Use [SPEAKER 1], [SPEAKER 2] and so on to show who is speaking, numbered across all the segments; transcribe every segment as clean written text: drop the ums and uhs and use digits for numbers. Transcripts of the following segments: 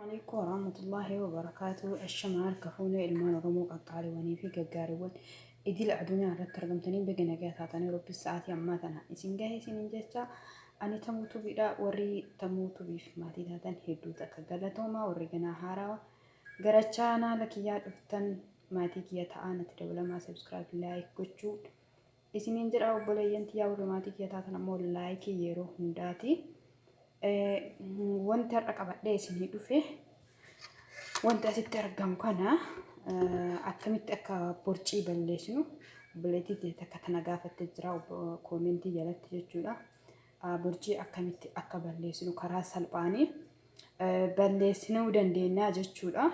[SPEAKER 1] عليكم ورحمة الله وبركاته. الشمال كفونة المان رمو قطعي وني في جارون إدي الأدنيا على الترجمتين بجنا جات عطاني رب الساعات يماتنا إسين جاهي سين جتا أني تموت بلا وري تموت بيف ما تدهن هدو تكجلتهما ورجنا هارا جرتشانا لك يا أفتن ما تيجي يتعانا تدولا ما سبسكرايب لايك كتشو إسين إنجر أو بلا ينتيا ورما تيجي يتعانا مول لايك يرو هنداتي وانت رقبت ليس هيدو فيه وانت تترجم كنا أكملت أكا برجي بلشنو بلتي تكتنا قافة تجرا وكومنتي جلت تجولا برجي أكملت أكا بلشنو كراس الباني بلشنو دندينا جتشولا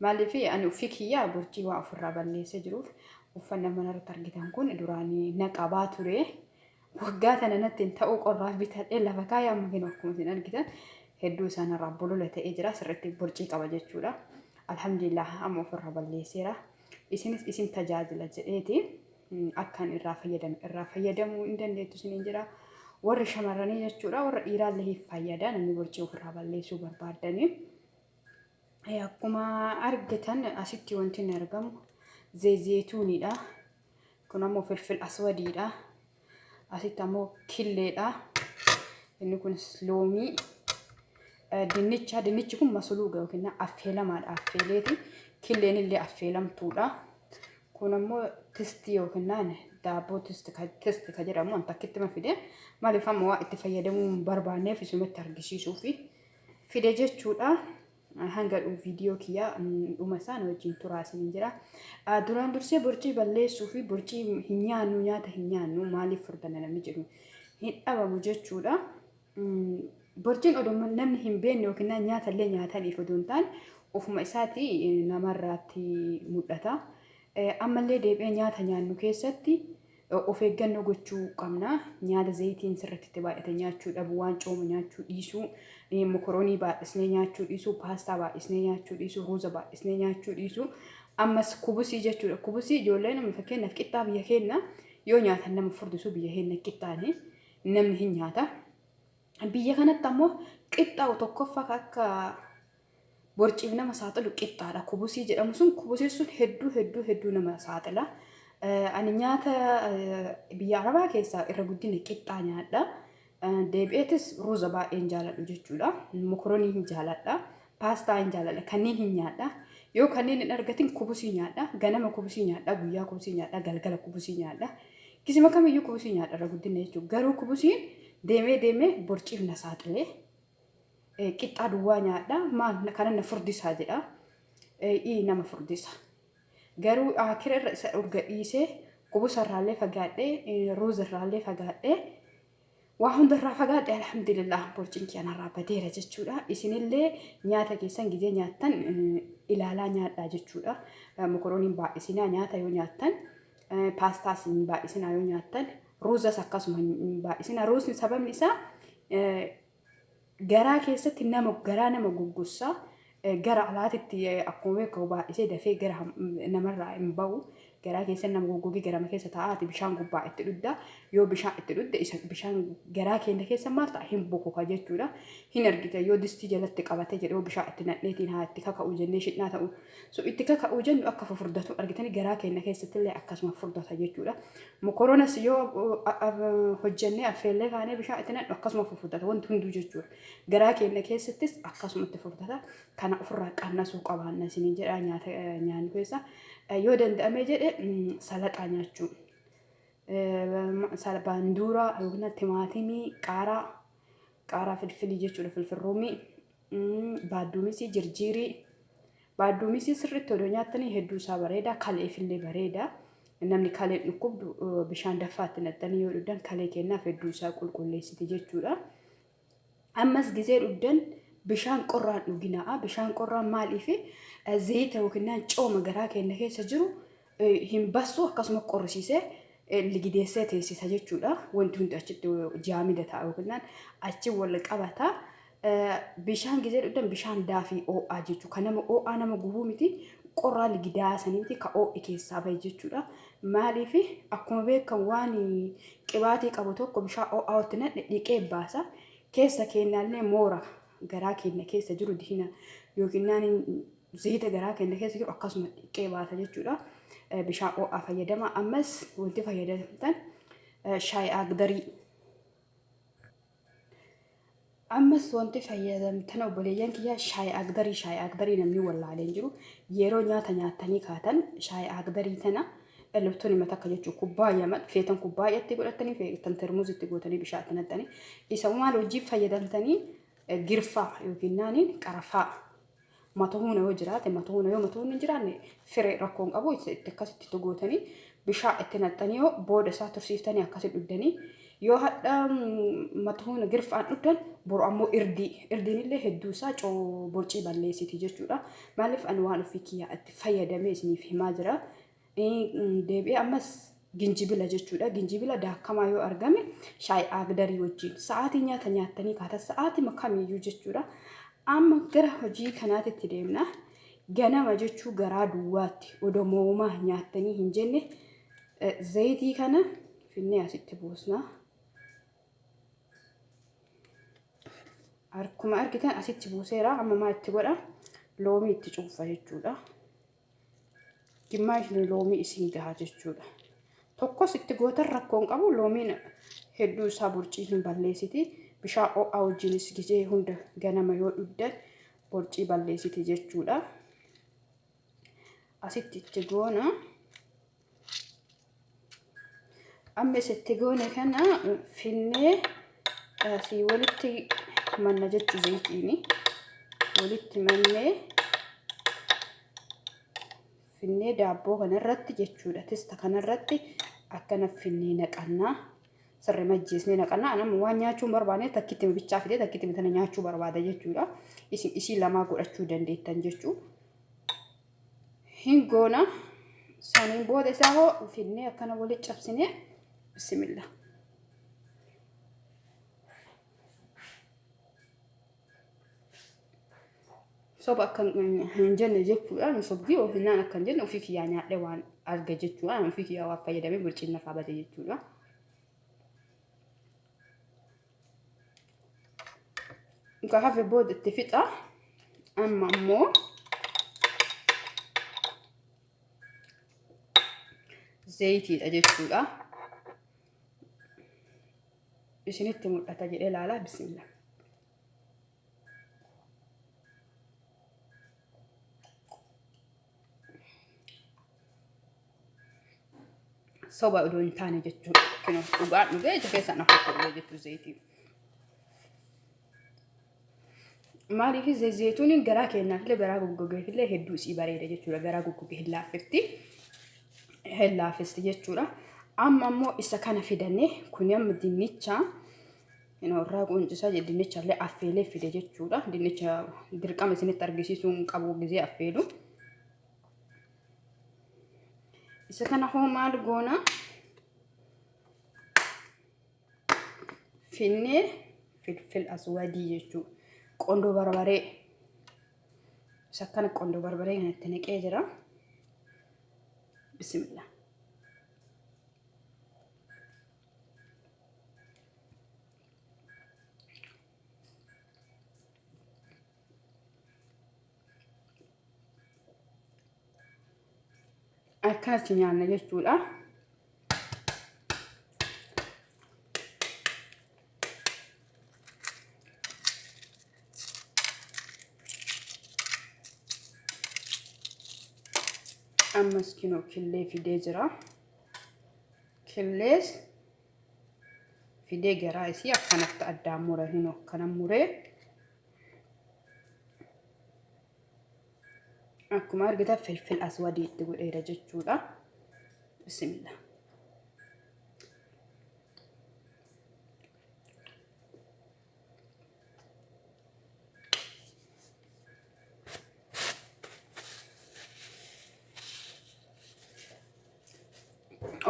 [SPEAKER 1] مالي في أنا فيك يا برجي وافر بلش جروف وفنا من الترجتهم كون دراني نقابات ريه وقعتنا نتن تأوق الرaf بيتها إلا فكايا ممكن أحكم زين كده هدو سنة ربولو لتأجرا سرت برجي كواجت شولا الحمد لله أمو في الرب اللي سيرة اسم تجاز لجئتي أكان الرافية دم وإندن لتسنين جرا ورش مراني جتشورا ور إيران اللي هي فايدا نمي برجي في الرب اللي سوبر باردني هي كما أرجتن أسيتي وانتي نرجم زي زيتوني ده كنا مو فلفل أسودي ده أسيتامو كيلة إنه كن سلومي دنيتشكم مسلوقة وكنا أفعلا ما أفعلتي كيلين اللي أفعلهم تولا كنا مو تستي وكنا دابو تست كجرا مو أنت كنت ما في ده ما لفهم وقت فيدمو بربانة في سمة ترجشي شوفي في ده جت تولا هنقل فيديو كيا ومسان وجين تراس نجرا دوران درسي برجي بالله شوفي برجي هنيانو ياته هنيانو مالي فردنا نمجرو هن أبا مجت تولا برجين أدوم نمن هم بين وكنا نيات اللي نياتني فدونتان وفما إساتي نمراتي مدتا أما اللي ديبين نيات نيانو كيستي وفيجنو جتشو قمنا نيات زيتين سرت تبايت نياتشو أبوان شوم نياتشو إيسو مكروني با إسني نياتشو إيسو باستا با إسني نياتشو إيسو روزا با إسني نياتشو إيسو أما كوبسي جتشو كوبسي جولين مفكرنا في كتاب يهينا يو نيات نم فردسو بيهينا كتاني نم هنياتا biyya kanatti ammoo qixxaa tokkoffaa akka borciif nama saaxilu qixxaadha. Kubusii jedhamu sun kubusii sun hedduu nama saaxila. Ani nyaata biyya Arabaa keessaa irra guddina qixxaa nyaadha. Deebi'eetis ruuza baay'een jaaladhu jechuudha. Mokoroonii hin jaaladha. Paastaa hin jaaladha. Kanneen hin nyaadha. Yoo kanneen hin argatin kubusii nyaadha. Ganama kubusii nyaadha. Guyyaa kubusii nyaadha. Galgala kubusii nyaadha. Kisima kamiyyuu kubusii nyaadha irra guddina jechuudha. Garuu kubusiin deemee borciif na saaxilee qixxaa duwwaa nyaadha maal kana na furdisaa jedha nama furdisa garuu akira irra isa urga dhiisee kubusa irraallee fagaadhee ruuza irraallee fagaadhee waa hundarraa fagaadhee alhamdulillah borciin kiyyanarraa badeera jechuudha. Isinillee nyaata keessan gizee nyaattan ilaalaa nyaadhaa jechuudha. Mokorooniin baay'isinaa nyaata yoo nyaattan paastaas baay'isinaa yoo nyaattan روزا سكاس من باسنا روز سبب نساء جرا كيست نما جرا نما جوجوسا جرا على تي أقوى كوبا إذا في جرا نمر مباو جرا كيست نما جوجي جرا ما كيست تعاطي بشان كوبا التلودة يو بشان التلودة إيش بشان جرا كينت كيست ما تحين بوكو كجت ولا هنا رجعت يو دستي جلت تقابته جرا بشان التنتين هاي تكاك أوجن ليش ناتا سو إتكاك أوجن أكف فردته رجعتني جرا كينت كيست اللي أكاس ما فردته جت ولا مكرونة سيو هجنة أفعله كاني بشان التنت أكاس ما فردته وانت هندو جت ولا جرا كينت كيست أكاس ما تفردته كان أفرق الناس وقابلنا سنين جرا نيان كيسا يودن دامجد سلطة نياتشو سلطة باندورا يوغنا تيماتيمي قارا فلفل جيتشو فلفل رومي بادوميسي جرجيري بادوميسي سرت ودنياتني هدو سابريدا كالي فيلي بريدا نمني كالي نكوب بشان دفات نتني يودن كالي كنا في الدوسا كل ليسي جيتشو أمس جزير ودن بشان قران وجناء بشان قران مالي في زيت وكنا نشوف مجراك إنه سجرو هم بسوا قسم قرصيسة اللي جديسة تيسي سجتشولا وانتون تأشتوا جامدة أو كنا أشتوا ولا كابتا بشان جزير قدام بشان دافي أو أجتوا كنا أو أنا مجهومتي قران اللي جداسة نمتي كأو إكيس سابي جتشولا مالي في أكون بيك كواني كباتي كابوتو كبشان أو تنت لكيب باسا كيسا كينا لنا مورا garaa keenya keessa jiru dihina yookiin naani zayita garaa keenya keessa jiru akkasuma dhiqee baata jechuudha. Bishaan ho'aa fayyadama. Ammas wanti fayyadamtan shaayii agdarii. Ammas wanti fayyadamtan obboleeyyan kiyya shaayii agdarii namni wallaalee jiru yeroo nyaata nyaatanii kaatan shaayii agdarii tana elbtooni mata akka jechuun kubbaayyaa mad feetan kubbaayyaatti godhatanii feetan termuuzitti gootanii bishaan itti naqxanii isa maal hojii fayyadamtanii girfaa yookiin naani qarafaa matoona yoo jiraate matoona hin jiraanne firee rakkoon qabu itti akkasitti gootanii bishaan itti naqxanii yoo booda isaa tursiiftanii akkasitti dhuddanii yoo hadda matoona girfaan dhuddan boru ammoo irdiin illee hedduu isaa borcii balleessiti jechuudha. Maaliif ani waan ofii kiyyaa itti fayyadamee isiniif himaa jira. Deebi'ee ammas ginjibila jechuudha. Ginjibila daakamaa yoo argame shaayii agdarii wajjin sa'aatii nyaata nyaatanii kaata sa'aatii kamiyyuu jechuudha. Amma gara hojii kanaatti deemna. Ganama jechuu garaa duwwaatti odomoomaa nyaatanii hin jenne zayitii kana finnee asitti buusna. Akkuma argitan asitti buuseera. Amma maa itti godha? Loomii itti cuunfa jechuudha. Gimmaashni loomii isin gahaa jechuudha. Tokkos itti gootan rakkoon qabu loomiin hedduu isaa borcii hin balleessiti. Bishaan ho'aa wajjinis gizee hunda ganama yoo dhuddan borcii balleessiti jechuudha. Asitti itti goona. Ammas itti goone kana finnee asii walitti manna jechuu zayitiini. Walitti mannee finnee daabboo kanarratti jechuudha. Tista kanarratti akkana finnee naqannaa. Sirrii majjeesnee naqannaa. Anam waan nyaachuun barbaanne takkitti bichaa fidee takkitti bitana nyaachuu barbaada jechuudha. Isii lamaa godhachuu dandeettan jechuu. Hin goona. Saniin booda isaa hoo finnee akkana walitti cabsinee bismillah. Soba akkan hin jenne jechuudha. Sobdii ofiinaan akkan jenne ofii kiyyaa nyaadhee waan arga jechuudha. Ofii kiyyaa waan fayyadamee borciin nafaa bade jechuudha. Gaafa booda itti fixa. Amma ammoo zayitiidha jechuudha. Isinitti mul'ata jedhee ilaalaa bismillah. Soba odoo hin taane jechuudha. Dhugaan dhugee ija keessan afurtuu jechuudha zayitii. Maaliif zayituun garaa keenyaaf illee garaa goggogeef illee hedduu isii bareeda jechuudha. Garaa goggogee hin laaffifti. Hin laaffifti jechuudha. Amma ammoo isa kana fidannee kun amma dinnicha irraa quncisaa dinnicha illee affeelee fide jechuudha. Dinnicha dirqama isinitti argisiisuun qabu gizee affeelu. Isa kana hoo maal goona finnee filfil aswadii jechuudha. Qondo barbaree isa kana qondo barbaree kanatti naqee jira. Bismillah. Akkanatti nyaanna jechuudha. Ammas kinoo killee fidee jira. Killees fidee garaa isii akkanatti addaan mura hinoo akkana muree akkuma argitan filfil aswadii itti godheera jechuudha. Bismillah.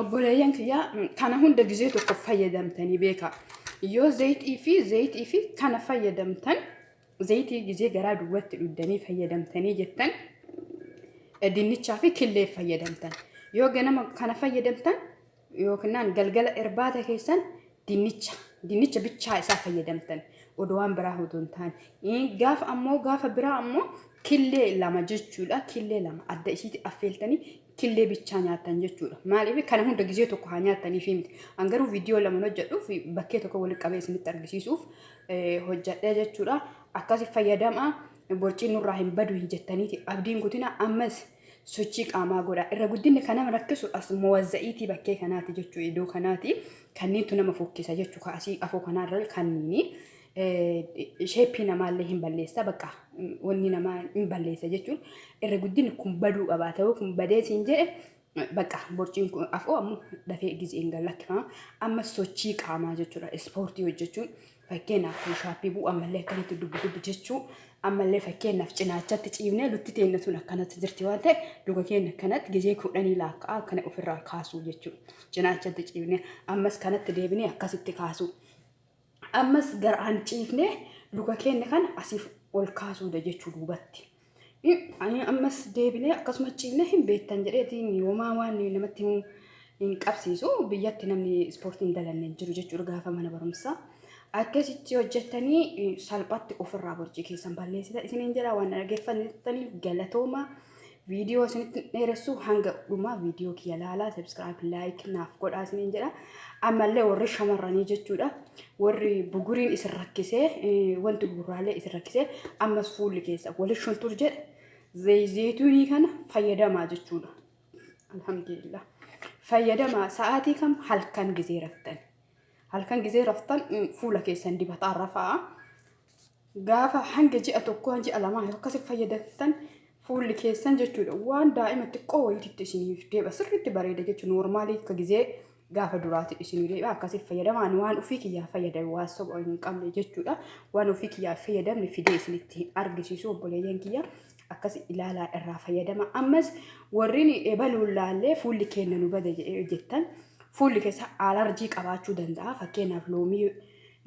[SPEAKER 1] Obboleeyyan kiyyaa kana hunda gizee tokko fayyadamtanii beekaa. Yoo zayitii fi kana fayyadamtan zayitii gizee garaa duwwaatti dhuddanii fayyadamtanii jettan dinnichaa fi killee fayyadamtan. Yoo ganama kana fayyadamtan yookiin galgala irbaata keessan dinnicha dinnicha bichaa isaa fayyadamtan odowaan biraa hodoon ta'an gaafa biraa ammoo killee lama jechuudha killee lama adda isiitti affeeltanii killee bichaa nyaatan jechuudha maaliif kana hunda gizee tokko haa nyaataniif miti angaruu viidiyoo lama hojjedhuuf bakkee tokko walitti qabee isinitti argisiisuuf hojjedhee jechuudha akkasi fayyadama borciin nurraa hin badu hin jettaniiti abdiin guutina ammas sochii qaamaa godha irra guddinni kana rakkisu as muwazza'iitii bakkee kanaati jechuu iddoo kanaati kanniintu nama fokkisa jechuu kaasii afoo kanaarra kanniini sheeppii namaallee hin balleessa bakka wanni namaa hin balleessa jechuun irra guddinni kun baduu qaba ta'uu kun badeetiin jedhe bakka borciin kun afoo ammoo dafee gizeen gallakkifama amma sochii qaamaa jechuudha ispoortii hojjechuun fakkeenyaaf shaappii bu'aa mallee akkanitti dubbi jechuu ammallee fakkeenyaaf cinaachatti ciibnee lutti teenya sun akkanatti jirti waan ta'e luka keenya akkanatti gizee 10 laakkaa akkana ofirraa kaasuu jechuudha cinaachatti ciibnee ammas kanatti deebinee akkasitti kaasuu ammas garaan ciifnee luka keenya kan asiif ol kaasuudha jechuu duubatti ammas deebinee akkasuma ciifnee hin beektan jedheetiin yoomaa waan namatti hin qabsiisu biyyatti namni ispoortiin dalanne jiru jechuudha gaafa mana barumsaa akkasitti hojjettanii salphaatti ofirraa borcii keessan balleessita isiniin jedha waan dhaggeeffattaniif galatooma viidiyoo isinitti dheeressu hanga dhumaa viidiyoo kiyya laalaa subscribe like naaf godhaa isiniin jedha ammallee warri shamarranii jechuudha warri buguriin isin rakkisee wanti gurraalee isin rakkisee ammas fuulli keessa wali shuntur jedhe zayituunii kana fayyadamaa jechuudha alhamdulillah fayyadamaa sa'aatii kam halkan gizee raftan halkan gizee raftan fuula keessan dibataa rafaa gaafa hanga ji'a tokko ji'a lama akkasi fayyadamtan fuulli keessan jechuudha waan daa'ima xiqqoo wayititti isiniif deeba sirriitti bareeda jechuudha normaalii akka gizee gaafa duraatti isinii deeba akkasi fayyadamaan waan ofii kiyyaa fayyadame waan soba hin qabne jechuudha waan ofii kiyyaa fayyadamne fidee isinitti argisiisu obboleeyyan kiyya akkasi ilaalaa irraa fayyadama ammas warri ebaluun laallee fuulli keenya nu bada jettan fuulli keessa alarjii qabaachuu danda'a fakkeenyaaf loomii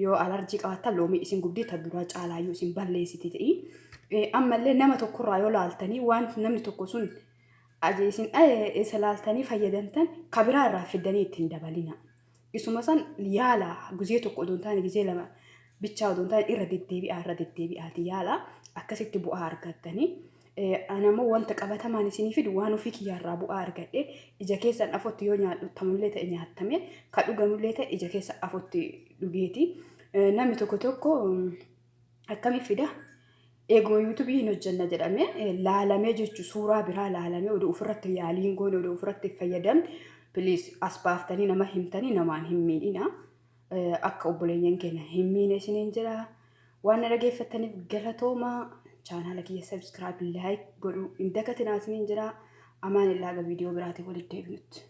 [SPEAKER 1] yoo alarjii qabaattan loomii isin gubdii tan duraa caalaayyuu isin balleessiti ta'ii ammallee nama tokkorraa yoo laaltanii waan namni tokko sun ajeesin isa laaltanii fayyadamtan kabiraa irraa fiddanii ittiin dabalina isuma san yaala gizee tokko odoon taane gizee lama bichaa odoon taane irra deddeebi'aati yaala akkasitti bu'aa argattanii anammoo wanta qabatamaan isinii fidu waan ofii kiyyaarraa bu'aa argadhe ija keessan afotti yoo nyaadhamullee ta'e nyaattame ka dhugamullee ta'e ija keessa afotti dhugeeti namni tokko akkamiif fida eeguma yuutuubii hin hojjenna jedhame laalamee jechuun suuraa biraa laalamee oduu ofirratti yaaliin goone oduu ofirratti fayyadamne piliis as baaftanii nama himtanii namaan hin miidhina akka obboleeyyan keenya hin miine isiniin jira waan dhaggeeffattaniif galatooma channel kiyya subscribe like godhu hin dagatinaa isiniin jira amaan illaa viidiyoo biraatiif walitti deebinutti